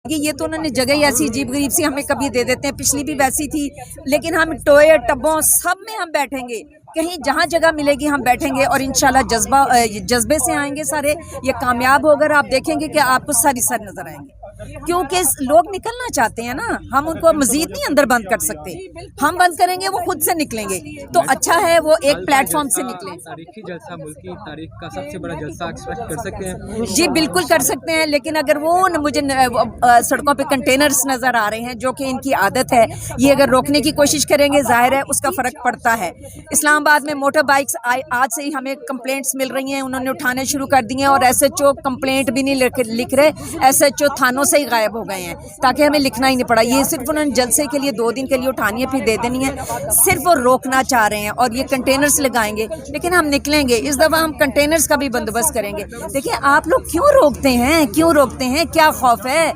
کہ یہ تو انہوں نے جگہ ہی ایسی عجیب غریب سی ہمیں کبھی دے دیتے ہیں، پچھلی بھی ویسی تھی، لیکن ہم ٹوئے ٹبوں سب میں ہم بیٹھیں گے، کہیں جہاں جگہ ملے گی ہم بیٹھیں گے، اور انشاءاللہ جذبے سے آئیں گے سارے، یہ کامیاب ہو کر آپ دیکھیں گے کہ آپ کو ساری سر نظر آئیں گے، کیونکہ لوگ نکلنا چاہتے ہیں نا، ہم ان کو مزید نہیں اندر بند کر سکتے، ہم بند کریں گے وہ خود سے نکلیں گے، تو اچھا ہے وہ ایک پلیٹ فارم سے نکلیں۔ تاریخی جلسہ، ملکی تاریخ کا سب سے بڑا جلسہ ایکسپیکٹ کر سکتے ہیں؟ جی بالکل کر سکتے ہیں، لیکن اگر وہ مجھے سڑکوں پہ کنٹینرز نظر آ رہے ہیں جو کہ ان کی عادت ہے، یہ اگر روکنے کی کوشش کریں گے ظاہر ہے اس کا فرق پڑتا ہے۔ اسلام آباد میں موٹر بائکس آج سے ہی ہمیں کمپلینٹس مل رہی ہیں، انہوں نے اٹھانے شروع کر دیے ہیں، اور ایس ایچ او کمپلینٹ بھی نہیں لکھ رہے، ایس ایچ او تھانوں سے ہی غائب ہو گئے ہیں تاکہ ہمیں لکھنا ہی نہیں پڑا، یہ صرف انہوں نے جلسے کے لیے 2 دن کے لیے اٹھانی ہے پھر دے دینی ہے، صرف وہ روکنا چاہ رہے ہیں، اور یہ کنٹینرز لگائیں گے، لیکن ہم نکلیں گے اس دفعہ، ہم کنٹینرز کا بھی بندوبست کریں گے۔ دیکھیں آپ لوگ کیوں روکتے ہیں، کیا خوف ہے؟